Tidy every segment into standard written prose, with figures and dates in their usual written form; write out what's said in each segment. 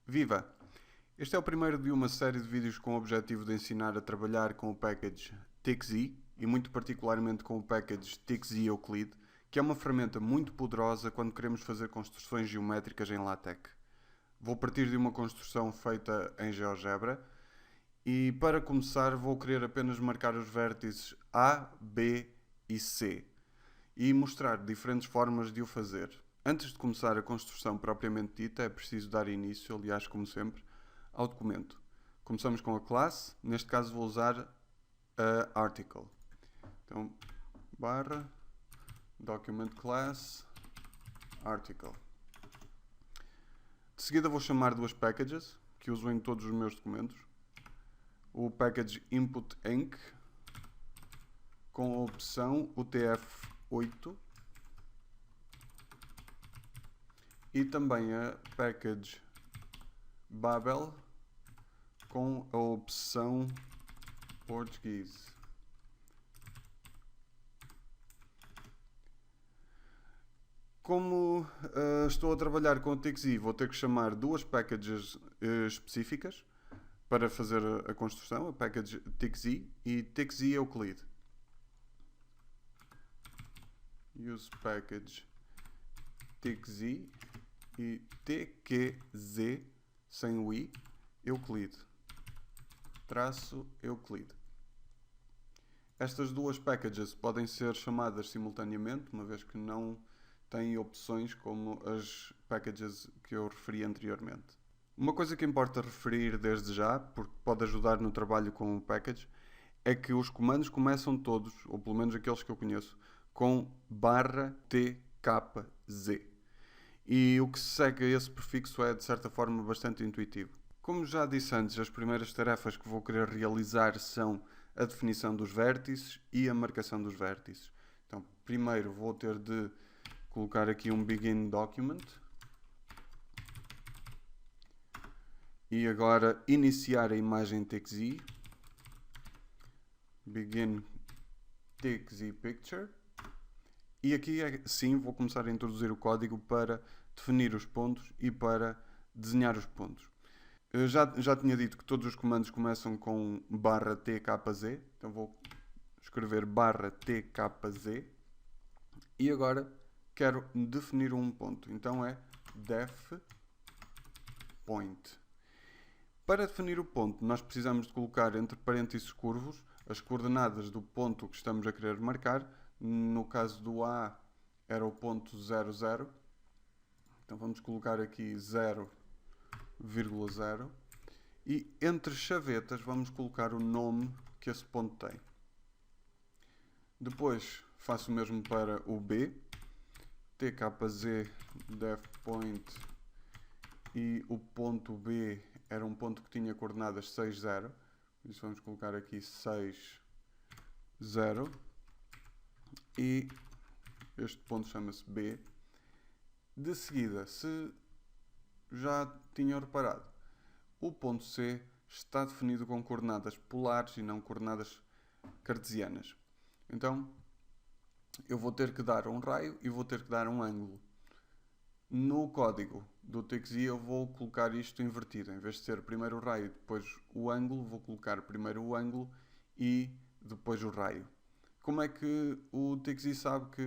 Viva! Este é o primeiro de uma série de vídeos com o objetivo de ensinar a trabalhar com o package TXE e muito particularmente com o package TXE Euclid, que é uma ferramenta muito poderosa quando queremos fazer construções geométricas em LaTeX. Vou partir de uma construção feita em GeoGebra e para começar vou querer apenas marcar os vértices A, B e C e mostrar diferentes formas de o fazer. Antes de começar a construção propriamente dita, é preciso dar início, aliás, como sempre, ao documento. Começamos com a classe, neste caso vou usar a article. Então, barra, document class, article. De seguida vou chamar duas packages, que uso em todos os meus documentos. O package input enc, com a opção UTF-8, e também a package Babel com a opção português. Como estou a trabalhar com o TXE, vou ter que chamar duas packages específicas para fazer a construção, a package TXE e TXE Euclid. Use package TXE e TQZ sem o i, Euclid, traço Euclid. Estas duas packages podem ser chamadas simultaneamente, uma vez que não têm opções como as packages que eu referi anteriormente. Uma coisa que importa referir desde já, porque pode ajudar no trabalho com o package, é que os comandos começam todos, ou pelo menos aqueles que eu conheço, com /tkz. E o que se segue a esse prefixo é, de certa forma, bastante intuitivo. Como já disse antes, as primeiras tarefas que vou querer realizar são a definição dos vértices e a marcação dos vértices. Então, primeiro vou ter de colocar aqui um begin document. E agora iniciar a imagem TXE. Begin TXE picture. E aqui sim vou começar a introduzir o código para definir os pontos e para desenhar os pontos. Eu já tinha dito que todos os comandos começam com /tkz, então vou escrever /tkz e agora quero definir um ponto, então é def point. Para definir o ponto, nós precisamos de colocar entre parênteses curvos as coordenadas do ponto que estamos a querer marcar. No caso do A era o ponto 00, então vamos colocar aqui 0,0 e entre chavetas vamos colocar o nome que esse ponto tem. Depois faço o mesmo para o B, tkz def point, e o ponto B era um ponto que tinha coordenadas 60, por isso vamos colocar aqui 60. E este ponto chama-se B. De seguida, se já tinham reparado, o ponto C está definido com coordenadas polares e não coordenadas cartesianas. Então, eu vou ter que dar um raio e vou ter que dar um ângulo. No código do TXE eu vou colocar isto invertido. Em vez de ser primeiro o raio e depois o ângulo, vou colocar primeiro o ângulo e depois o raio. Como é que o TXE sabe que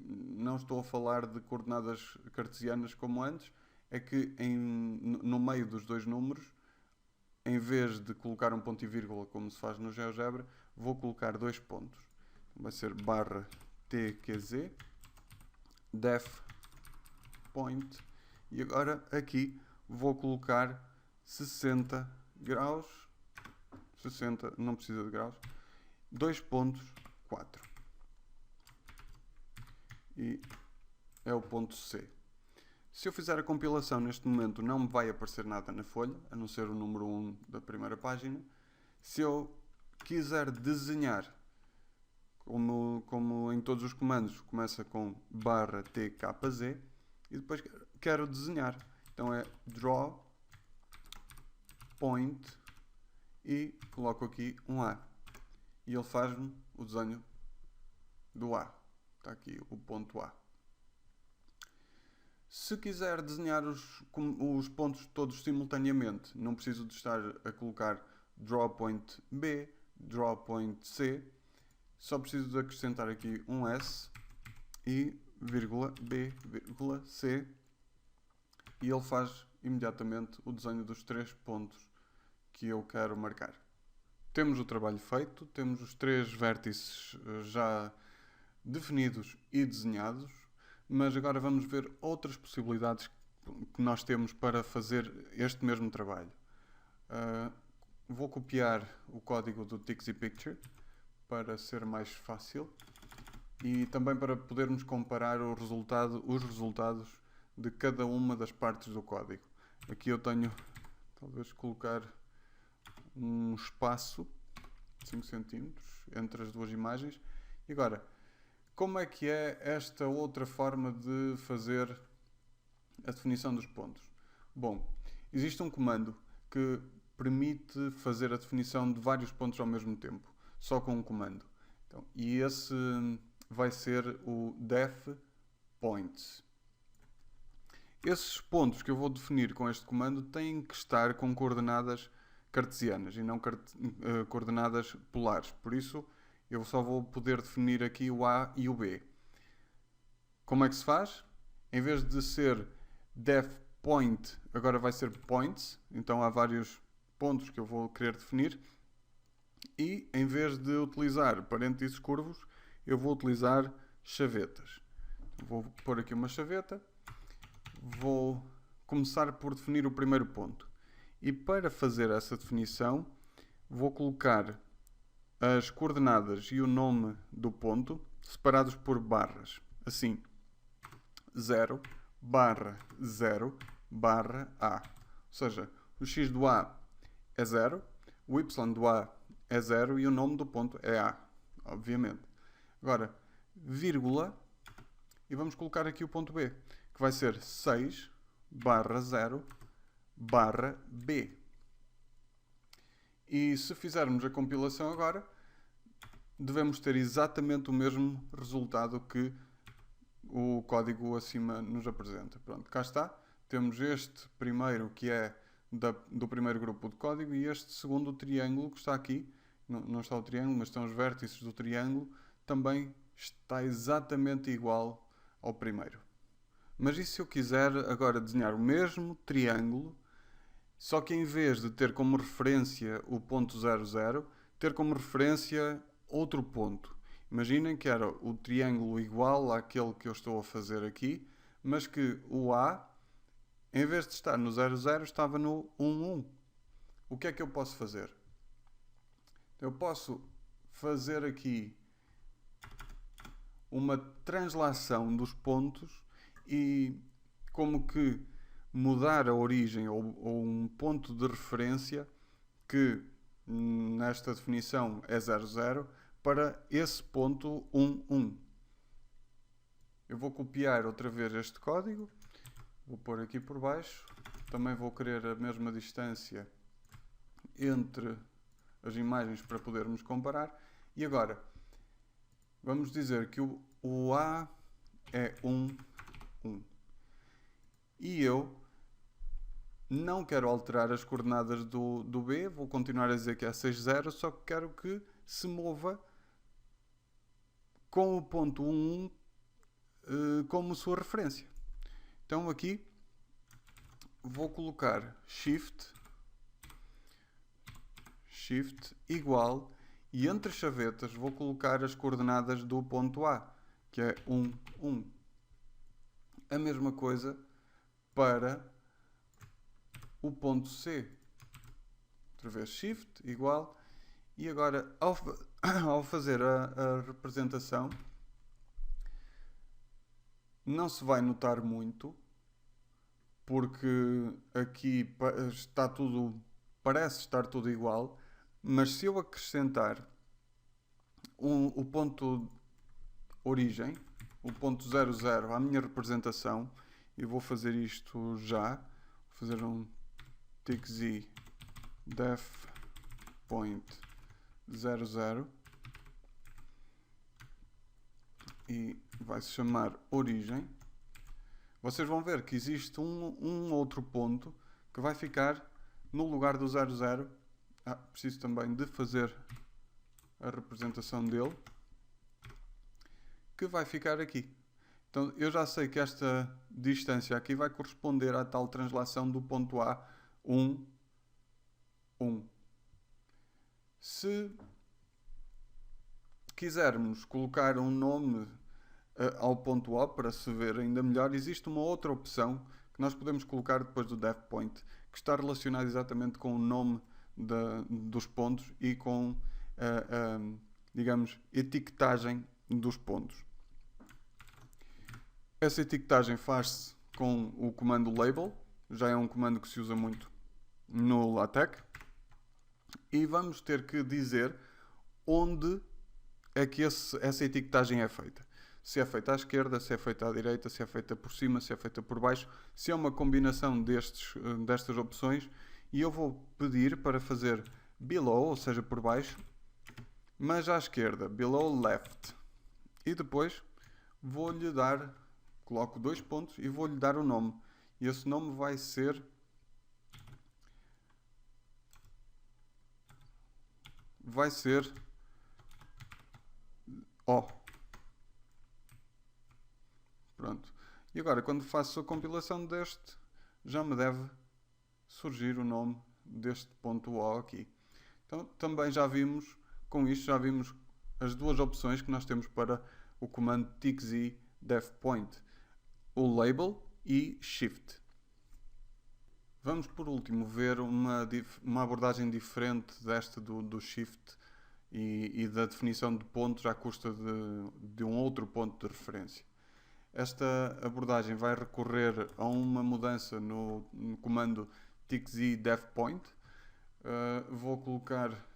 não estou a falar de coordenadas cartesianas como antes? É que no meio dos dois números, em vez de colocar um ponto e vírgula como se faz no GeoGebra, vou colocar dois pontos. Vai ser /tkz def point e agora aqui vou colocar 60 graus, 60, não precisa de graus, 2 pontos, 4. E é o ponto C. Se eu fizer a compilação neste momento não me vai aparecer nada na folha, a não ser o número 1 da primeira página. Se eu quiser desenhar, como em todos os comandos, começa com /tkz e depois quero desenhar. Então é draw point e coloco aqui um A. E ele faz-me o desenho do A. Está aqui o ponto A. Se quiser desenhar os pontos todos simultaneamente, não preciso de estar a colocar drawPoint B, drawPoint C, só preciso de acrescentar aqui um S e vírgula B, vírgula C, e ele faz imediatamente o desenho dos 3 pontos que eu quero marcar. Temos o trabalho feito, temos os 3 vértices já definidos e desenhados, mas agora vamos ver outras possibilidades que nós temos para fazer este mesmo trabalho. Vou copiar o código do Tixi Picture para ser mais fácil e também para podermos comparar os resultados de cada uma das partes do código. Aqui eu tenho, talvez, colocar um espaço de 5 cm entre as duas imagens. E agora, como é que é esta outra forma de fazer a definição dos pontos? Bom, existe um comando que permite fazer a definição de vários pontos ao mesmo tempo, só com um comando. Então, e esse vai ser o defPoints. Esses pontos que eu vou definir com este comando têm que estar com coordenadas cartesianas e não coordenadas polares. Por isso, eu só vou poder definir aqui o A e o B. Como é que se faz? Em vez de ser defPoint, agora vai ser points. Então há vários pontos que eu vou querer definir. E em vez de utilizar parênteses curvos, eu vou utilizar chavetas. Vou pôr aqui uma chaveta. Vou começar por definir o primeiro ponto. E para fazer essa definição, vou colocar as coordenadas e o nome do ponto separados por barras. Assim, 0, barra 0, barra A. Ou seja, o x do A é 0, o y do A é 0 e o nome do ponto é A, obviamente. Agora, vírgula, e vamos colocar aqui o ponto B, que vai ser 6, barra 0, barra B. E se fizermos a compilação agora, devemos ter exatamente o mesmo resultado que o código acima nos apresenta. Pronto, cá está. Temos este primeiro que é do primeiro grupo de código e este segundo triângulo que está aqui. Não está o triângulo, mas estão os vértices do triângulo. Também está exatamente igual ao primeiro. Mas e se eu quiser agora desenhar o mesmo triângulo, só que em vez de ter como referência o ponto 00, ter como referência outro ponto. Imaginem que era o triângulo igual àquele que eu estou a fazer aqui, mas que o A, em vez de estar no 00, estava no 11. O que é que eu posso fazer? Eu posso fazer aqui uma translação dos pontos e como que mudar a origem ou um ponto de referência que nesta definição é 00 para esse ponto 11. Eu vou copiar outra vez este código, vou pôr aqui por baixo, também vou querer a mesma distância entre as imagens para podermos comparar e agora vamos dizer que o A é 1, 1 e eu não quero alterar as coordenadas do B, vou continuar a dizer que é 60, só que quero que se mova com o ponto 11 como sua referência. Então aqui vou colocar Shift igual e entre chavetas vou colocar as coordenadas do ponto A, que é 1, 1. A mesma coisa para o ponto C. Outra vez Shift igual. E agora, ao fazer a representação, não se vai notar muito, porque aqui está tudo, parece estar tudo igual, mas se eu acrescentar o ponto origem, o ponto 00 à minha representação, e vou fazer isto já, vou fazer um tixi def point 00 e vai se chamar origem. vocês vão ver que existe um outro ponto que vai ficar no lugar do 00. Preciso também de fazer a representação dele, que vai ficar aqui. Então eu já sei que esta distância aqui vai corresponder à tal translação do ponto A 1, 1. Se quisermos colocar um nome ao ponto O para se ver ainda melhor, existe uma outra opção que nós podemos colocar depois do def point, que está relacionado exatamente com o nome dos pontos e com digamos, etiquetagem dos pontos. Essa etiquetagem faz-se com o comando label, já é um comando que se usa muito no LaTeX, e vamos ter que dizer onde é que essa etiquetagem é feita. Se é feita à esquerda, se é feita à direita, se é feita por cima, se é feita por baixo, se é uma combinação destas opções, e eu vou pedir para fazer below, ou seja, por baixo, mas à esquerda, below left. E depois vou-lhe dar, coloco 2 pontos e vou-lhe dar o nome. E esse nome vai ser O. Pronto. E agora, quando faço a compilação deste, já me deve surgir o nome deste ponto O aqui. Então, também já vimos, com isto, já vimos as duas opções que nós temos para o comando tixi defpoint, o label e shift. Vamos, por último, ver uma abordagem diferente desta do shift e da definição de pontos à custa de um outro ponto de referência. Esta abordagem vai recorrer a uma mudança no comando tixi defpoint. Vou colocar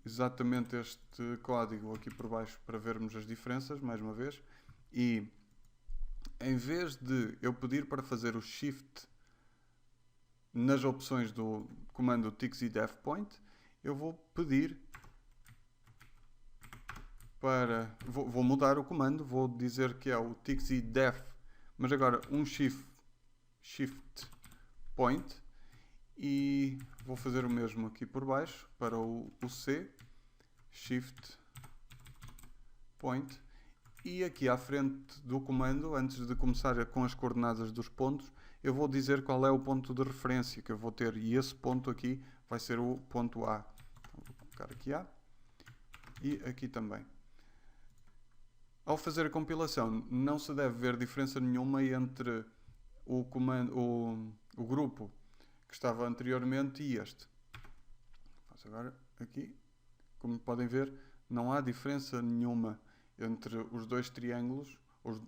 exatamente este código aqui por baixo para vermos as diferenças, mais uma vez. E em vez de eu pedir para fazer o shift nas opções do comando tixi defpoint, eu vou pedir para... Vou mudar o comando, vou dizer que é o tixi def, mas agora um shift point, e vou fazer o mesmo aqui por baixo para o C, shift point, e aqui à frente do comando, antes de começar com as coordenadas dos pontos, eu vou dizer qual é o ponto de referência que eu vou ter, e esse ponto aqui vai ser o ponto A. Então, vou colocar aqui A e aqui também. Ao fazer a compilação, não se deve ver diferença nenhuma entre o grupo que estava anteriormente e este. Faço agora aqui. Como podem ver, não há diferença nenhuma entre os dois triângulos, os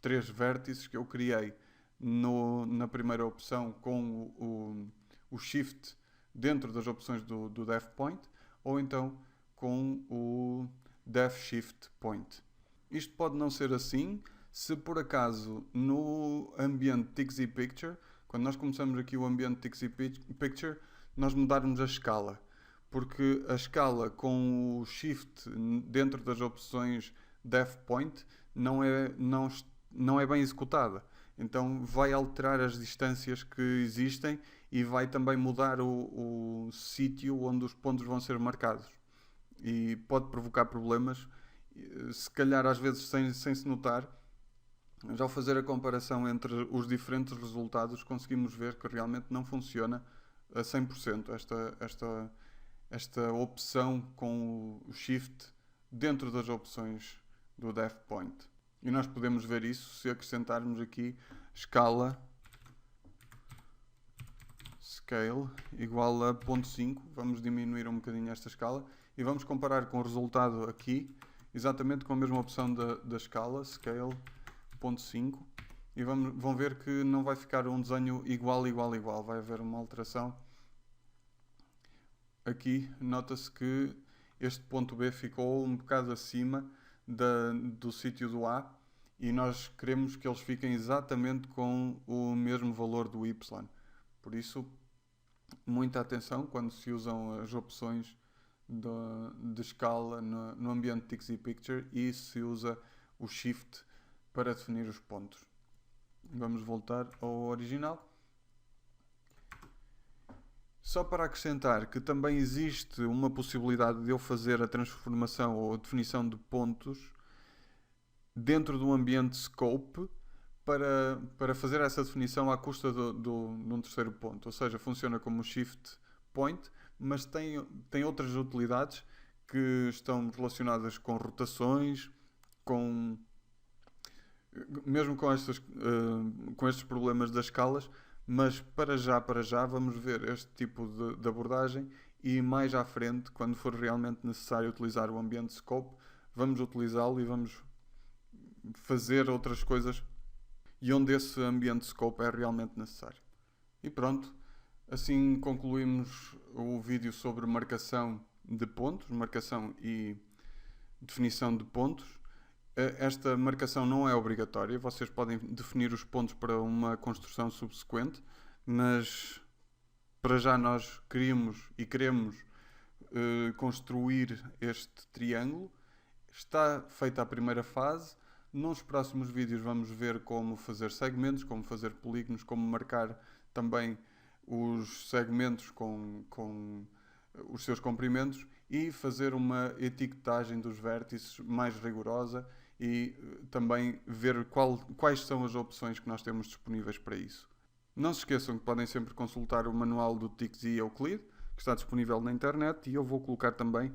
3 vértices que eu criei na primeira opção com o shift dentro das opções do def point, ou então com o def shift point. Isto pode não ser assim se por acaso no ambiente tixi picture, quando nós começamos aqui o ambiente tixi picture, nós mudarmos a escala, porque a escala com o shift dentro das opções def point não é bem executada. Então vai alterar as distâncias que existem e vai também mudar o sítio onde os pontos vão ser marcados. E pode provocar problemas, se calhar às vezes sem se notar. Já ao fazer a comparação entre os diferentes resultados, conseguimos ver que realmente não funciona a 100% esta opção com o shift dentro das opções do def point. E nós podemos ver isso se acrescentarmos aqui escala scale igual a 0.5. Vamos diminuir um bocadinho esta escala e vamos comparar com o resultado aqui, exatamente com a mesma opção da escala scale 0.5, e vão ver que não vai ficar um desenho igual, vai haver uma alteração. Aqui nota-se que este ponto B ficou um bocado acima do sítio do A, e nós queremos que eles fiquem exatamente com o mesmo valor do Y. Por isso, muita atenção quando se usam as opções de escala no ambiente tixi picture e se usa o shift para definir os pontos. Vamos voltar ao original. Só para acrescentar que também existe uma possibilidade de eu fazer a transformação ou a definição de pontos dentro do ambiente scope para fazer essa definição à custa de um terceiro ponto. Ou seja, funciona como shift point, mas tem outras utilidades que estão relacionadas com rotações, mesmo com estes problemas das escalas, mas para já vamos ver este tipo de abordagem e mais à frente, quando for realmente necessário utilizar o ambiente scope, vamos utilizá-lo e vamos fazer outras coisas e onde esse ambiente scope é realmente necessário. E pronto, assim concluímos o vídeo sobre marcação de pontos, marcação e definição de pontos. Esta marcação não é obrigatória, vocês podem definir os pontos para uma construção subsequente, mas para já nós queremos construir este triângulo. Está feita a primeira fase. Nos próximos vídeos vamos ver como fazer segmentos, como fazer polígonos, como marcar também os segmentos com os seus comprimentos e fazer uma etiquetagem dos vértices mais rigorosa e também ver quais são as opções que nós temos disponíveis para isso. Não se esqueçam que podem sempre consultar o manual do TICS e Euclid, que está disponível na internet, e eu vou colocar também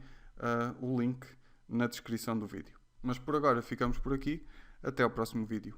o link na descrição do vídeo. Mas por agora ficamos por aqui. Até ao próximo vídeo.